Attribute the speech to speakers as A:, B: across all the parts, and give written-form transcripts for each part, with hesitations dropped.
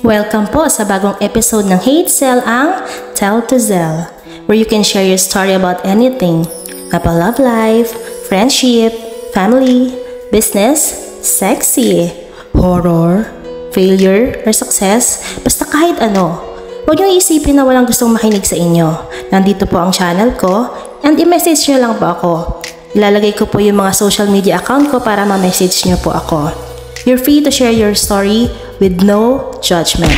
A: Welcome po sa bagong episode ng Hate Cell ang Tell to Zell, where you can share your story about anything about love life, friendship, family, business, sexy, horror, failure, or success, basta kahit ano. Huwag niyong isipin na walang gustong makinig sa inyo. Nandito po ang channel ko and i-message niyo lang po ako. Ilalagay ko po yung mga social media account ko para ma-message niyo po ako. You're free to share your story with no judgment.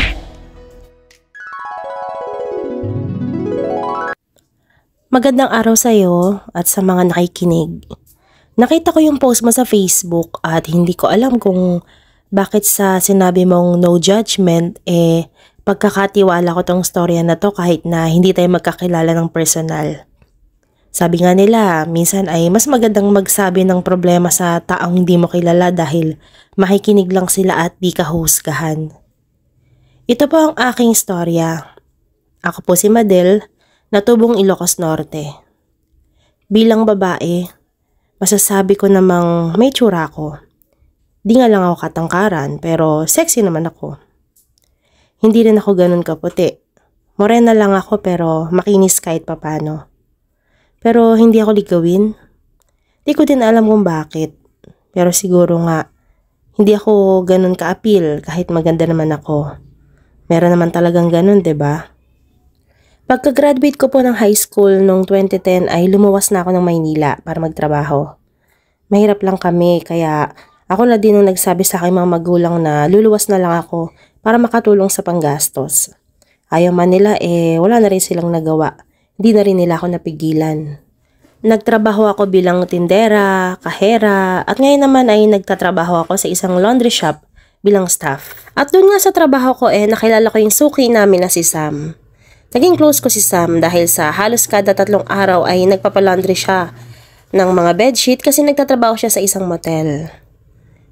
A: Magandang araw sa iyo at sa mga nakikinig. Nakita ko yung post mo sa Facebook at hindi ko alam kung bakit sa sinabi mong no judgment pagkakatiwala ko tong storya na to kahit na hindi tayo magkakilala ng personal. Sabi nga nila, minsan ay mas magandang magsabi ng problema sa taong hindi mo kilala dahil makikinig lang sila at di ka husgahan. Ito po ang aking storya. Ako po si Madel, natubong Ilocos Norte. Bilang babae, masasabi ko namang may tsura ko. Di nga lang ako katangkaran pero sexy naman ako. Hindi rin ako ganun kaputi. Morena lang ako pero makinis kahit papano. Pero hindi ako ligawin. Di ko din alam kung bakit. Pero siguro nga, hindi ako ganun ka-appeal kahit maganda naman ako. Meron naman talagang ganun, 'di ba? Pagka-graduate ko po ng high school noong 2010 ay lumuwas na ako ng Maynila para magtrabaho. Mahirap lang kami kaya ako na din ang nagsabi sa aking mga magulang na luluwas na lang ako para makatulong sa panggastos. Ayaw man nila wala na rin silang nagawa. Hindi na rin nila ako napigilan. Nagtrabaho ako bilang tindera, kahera, at ngayon naman ay nagtatrabaho ako sa isang laundry shop bilang staff. At doon nga sa trabaho ko nakilala ko yung suki namin na si Sam. Naging close ko si Sam dahil sa halos kada 3 araw ay nagpapalaundry siya ng mga bedsheet kasi nagtatrabaho siya sa isang motel.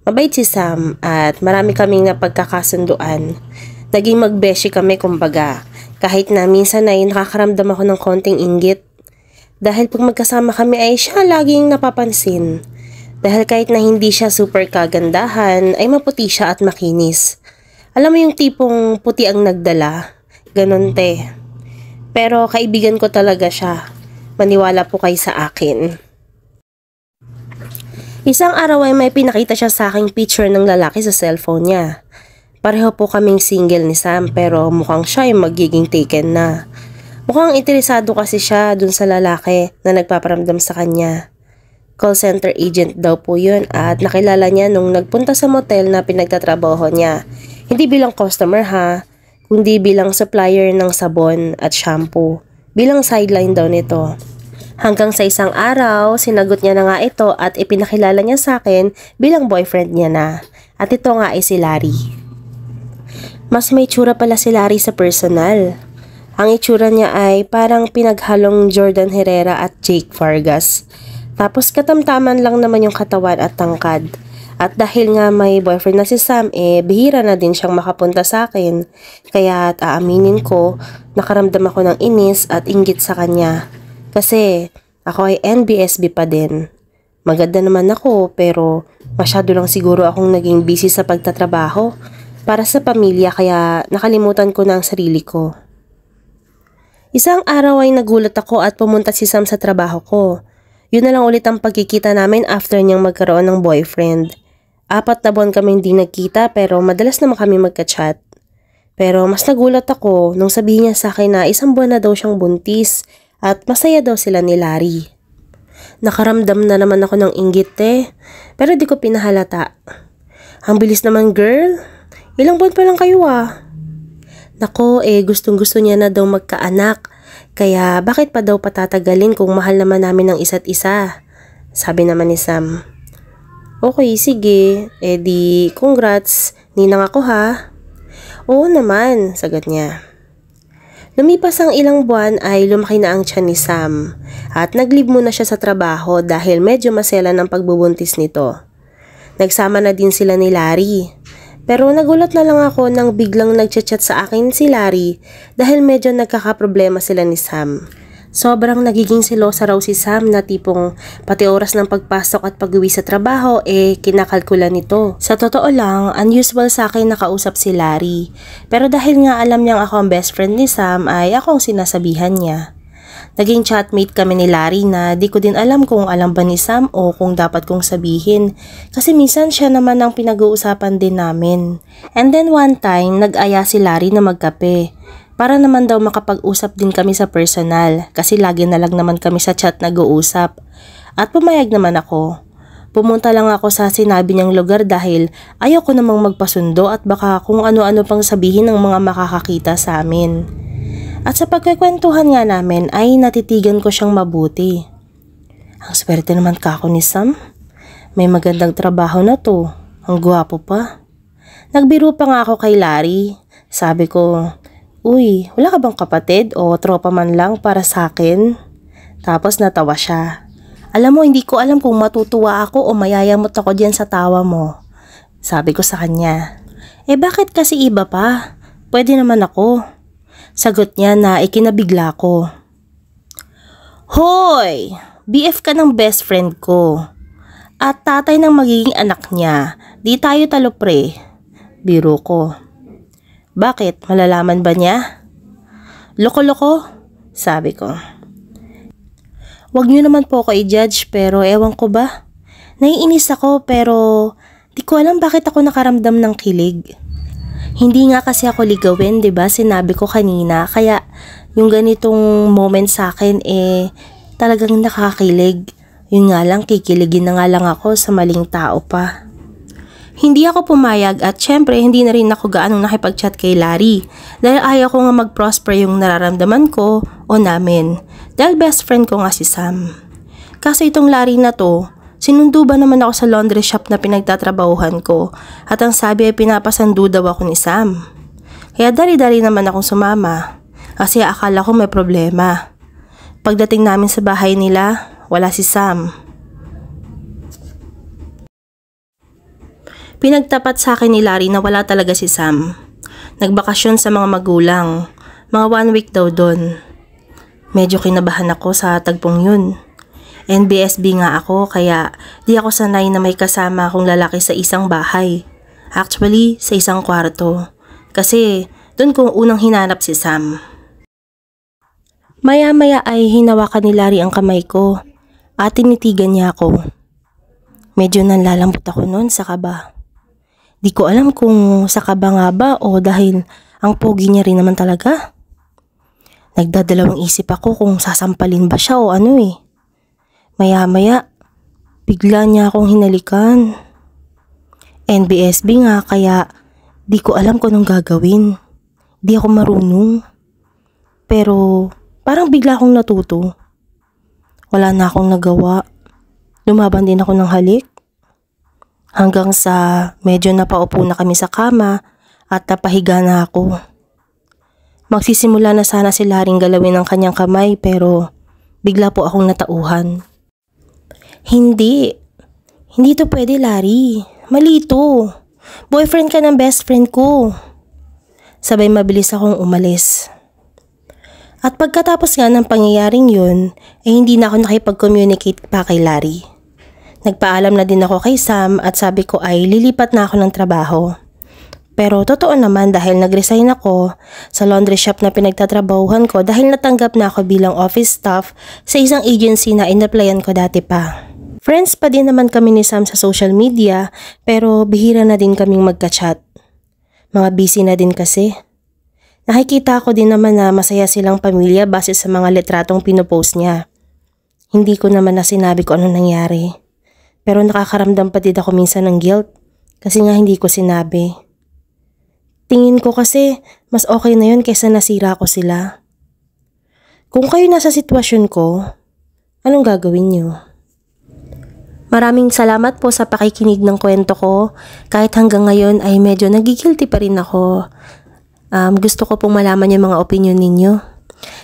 A: Mabait si Sam at marami kaming napagkakasunduan. Naging magbeshi kami kumbaga. Kahit na minsan ay nakakaramdam ako ng konting inggit. Dahil pag magkasama kami ay siya laging napapansin. Dahil kahit na hindi siya super kagandahan ay maputi siya at makinis. Alam mo yung tipong puti ang nagdala. Ganon te. Pero kaibigan ko talaga siya. Maniwala po kayo sa akin. Isang araw ay may pinakita siya sa aking picture ng lalaki sa cellphone niya. Pareho po kaming single ni Sam pero mukhang siya ay magiging taken na. Mukhang interesado kasi siya dun sa lalaki na nagpaparamdam sa kanya. Call center agent daw po yun at nakilala niya nung nagpunta sa motel na pinagtatrabaho niya. Hindi bilang customer ha, kundi bilang supplier ng sabon at shampoo. Bilang sideline daw nito. Hanggang sa isang araw, sinagot niya na nga ito at ipinakilala niya sa akin bilang boyfriend niya na. At ito nga ay si Larry. Mas may tsura pala si Larry sa personal. Ang itsura niya ay parang pinaghalong Jordan Herrera at Jake Vargas. Tapos katamtaman lang naman yung katawan at tangkad. At dahil nga may boyfriend na si Sam, bihira na din siyang makapunta sa akin. Kaya aaminin ko, nakaramdam ako ng inis at inggit sa kanya. Kasi ako ay NBSB pa din. Maganda naman ako pero masyado lang siguro akong naging busy sa pagtatrabaho. Para sa pamilya kaya nakalimutan ko na ang sarili ko. Isang araw ay nagulat ako at pumunta si Sam sa trabaho ko. Yun na lang ulit ang pagkikita namin after niyang magkaroon ng boyfriend. 4 na buwan kami hindi nagkita pero madalas naman kami magka-chat. Pero mas nagulat ako nung sabihin niya sa akin na 1 buwan na daw siyang buntis at masaya daw sila ni Larry. Nakaramdam na naman ako ng inggit pero di ko pinahalata. Ang bilis naman girl. Ilang buwan pa lang kayo Nako, gustong gusto niya na daw magkaanak. Kaya bakit pa daw patatagalin kung mahal naman namin ng isa't isa? Sabi naman ni Sam. Okay, sige. Di congrats. Ninang ako ha. Oo naman, sagot niya. Lumipas ang ilang buwan ay lumaki na ang tiyan ni Sam. At nag-leave muna siya sa trabaho dahil medyo masela ng pagbubuntis nito. Nagsama na din sila ni Larry. Pero nagulat na lang ako nang biglang nagchat-chat sa akin si Larry dahil medyo nagkakaproblema sila ni Sam. Sobrang nagiging selosa raw si Sam na tipong pati oras ng pagpasok at pag-uwi sa trabaho kinakalkula nito. Sa totoo lang, unusual sa akin nakausap si Larry. Pero dahil nga alam niyang ako ang best friend ni Sam ay ako ang sinasabihan niya. Naging chatmate kami ni Larry na di ko din alam kung alam ba ni Sam o kung dapat kong sabihin. Kasi minsan siya naman ang pinag-uusapan din namin. And then one time, nag-aya si Larry na magkape. Para naman daw makapag-usap din kami sa personal kasi lagi na lang naman kami sa chat nag-uusap. At pumayag naman ako. Pumunta lang ako sa sinabi niyang lugar dahil ayoko namang magpasundo at baka kung ano-ano pang sabihin ng mga makakakita sa amin. At sa pagkakwentuhan nga namin ay natitigan ko siyang mabuti. Ang swerte naman kako ni Sam. May magandang trabaho na to. Ang gwapo pa. Nagbiro pa nga ako kay Larry. Sabi ko, "Uy, wala ka bang kapatid o tropa man lang para sa akin?" Tapos natawa siya. "Alam mo, hindi ko alam kung matutuwa ako o mayayamot ako diyan sa tawa mo." Sabi ko sa kanya. Bakit kasi iba pa? Pwede naman ako." Sagot niya na ikinabigla ko. "Hoy! BF ka ng best friend ko. At tatay ng magiging anak niya. Di tayo talo pre." Biro ko. "Bakit? Malalaman ba niya?" "Loko-loko?" Sabi ko. "Wag niyo naman po ako i-judge pero ewan ko ba. Naiinis ako pero di ko alam bakit ako nakaramdam ng kilig. Hindi nga kasi ako ligawin, 'di ba? Sinabi ko kanina kaya yung ganitong moment sa akin talagang nakakilig. Yun nga lang kikiligin na nga lang ako sa maling tao pa." Hindi ako pumayag at syempre hindi na rin ako gaanong nakipag-chat kay Larry dahil ayaw ko nga mag-prosper yung nararamdaman ko o namin dahil best friend ko nga si Sam. Kasi itong Larry na to, sinundo ba naman ako sa laundry shop na pinagtatrabahuhan ko at ang sabi ay pinapasando daw ako ni Sam. Kaya dali-dali naman akong sumama kasi akala ko may problema. Pagdating namin sa bahay nila, wala si Sam. Pinagtapat sa akin ni Larry na wala talaga si Sam. Nagbakasyon sa mga magulang. Mga 1 week daw doon. Medyo kinabahan ako sa tagpong yun. NBSB nga ako kaya di ako sanay na may kasama akong lalaki sa isang bahay. Actually, sa isang kwarto. Kasi doon kong unang hinanap si Sam. Maya-maya ay hinawakan ni Larry ang kamay ko at tinitigan niya ako. Medyo nanlalambot ako noon sa kaba. Di ko alam kung sa kaba nga ba o dahil ang pogi niya rin naman talaga. Nagdadalawang isip ako kung sasampalin ba siya o ano eh. Maya-maya, bigla niya akong hinalikan. NBSB nga kaya di ko alam kung anong gagawin. Di ako marunong. Pero parang bigla akong natuto. Wala na akong nagawa. Lumaban din ako ng halik. Hanggang sa medyo napaupo na kami sa kama at napahiga na ako. Magsisimula na sana si Larry galawin ang kanyang kamay pero bigla po akong natauhan. Hindi to pwede, Larry. Mali to. Boyfriend ka ng best friend ko." Sabay mabilis akong umalis. At pagkatapos nga ng pangyayaring yun, hindi na ako nakipag-communicate pa kay Larry. Nagpaalam na din ako kay Sam at sabi ko ay lilipat na ako ng trabaho. Pero totoo naman dahil nag-resign ako sa laundry shop na pinagtatrabahuhan ko dahil natanggap na ako bilang office staff sa isang agency na in-applyan ko dati pa. Friends pa din naman kami ni Sam sa social media pero bihira na din kaming magka-chat. Mga busy na din kasi. Nakikita ko din naman na masaya silang pamilya base sa mga litratong pinopost niya. Hindi ko naman na sinabi ko anong nangyari. Pero nakakaramdam pa din ako minsan ng guilt kasi nga hindi ko sinabi. Tingin ko kasi mas okay na yun kaysa nasira ko sila. Kung kayo nasa sitwasyon ko, anong gagawin niyo? Maraming salamat po sa pakikinig ng kwento ko. Kahit hanggang ngayon ay medyo nagigilty pa rin ako. Gusto ko pong malaman yung mga opinion ninyo.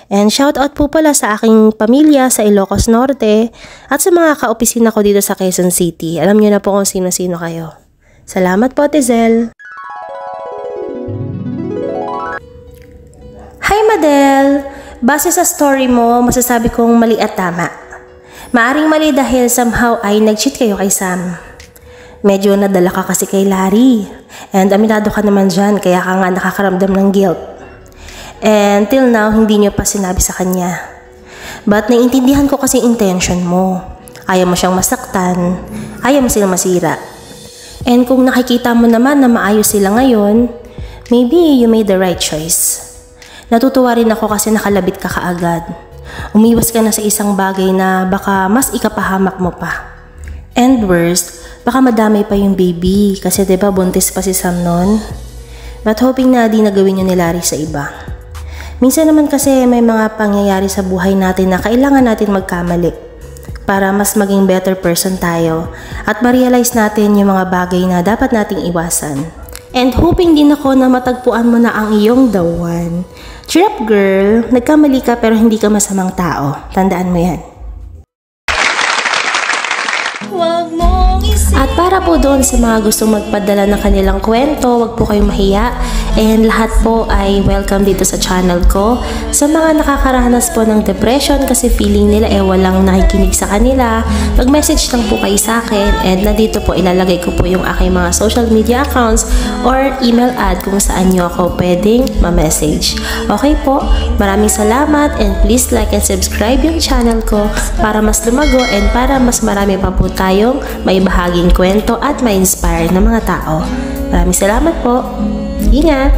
A: And shout out po pala sa aking pamilya sa Ilocos Norte at sa mga kaopisina ko dito sa Quezon City. Alam niyo na po kung sino-sino kayo. Salamat po, Tizel.
B: Hi, Madel!
A: Base sa story mo, masasabi kong mali at tama. Maaring mali dahil somehow ay nag-cheat kayo kay Sam. Medyo nadala ka kasi kay Larry. And aminado ka naman dyan, kaya ka nga nakakaramdam ng guilt. And till now, hindi niyo pa sinabi sa kanya. But naiintindihan ko kasi intention mo. Ayaw mo siyang masaktan, ayaw mo silang masira. And kung nakikita mo naman na maayos sila ngayon, maybe you made the right choice. Natutuwa rin ako kasi nakalabit ka kaagad. Umiwas ka na sa isang bagay na baka mas ikapahamak mo pa. And worst, baka madamay pa yung baby kasi diba buntis pa si Sam nun. But hoping na di nagawin yun ni Larry sa iba. Minsan naman kasi may mga pangyayari sa buhay natin na kailangan natin magkamali para mas maging better person tayo at ma-realize natin yung mga bagay na dapat nating iwasan. And hoping din ako na matagpuan mo na ang iyong the one. Cheer up girl, nagkamali ka pero hindi ka masamang tao. Tandaan mo yan. At para po doon sa mga gustong magpadala ng kanilang kwento, wag po kayong mahiya. And lahat po ay welcome dito sa channel ko. Sa mga nakakaranas po ng depression kasi feeling nila walang nakikinig sa kanila, mag-message lang po kayo sa akin and nandito po ilalagay ko po yung aking mga social media accounts or email ad kung saan nyo ako pwedeng ma-message. Okay po, maraming salamat and please like and subscribe yung channel ko para mas lumago and para mas marami pa po tayong may bahaging kwento at ma-inspire ng mga tao. Maraming salamat po. Ingat!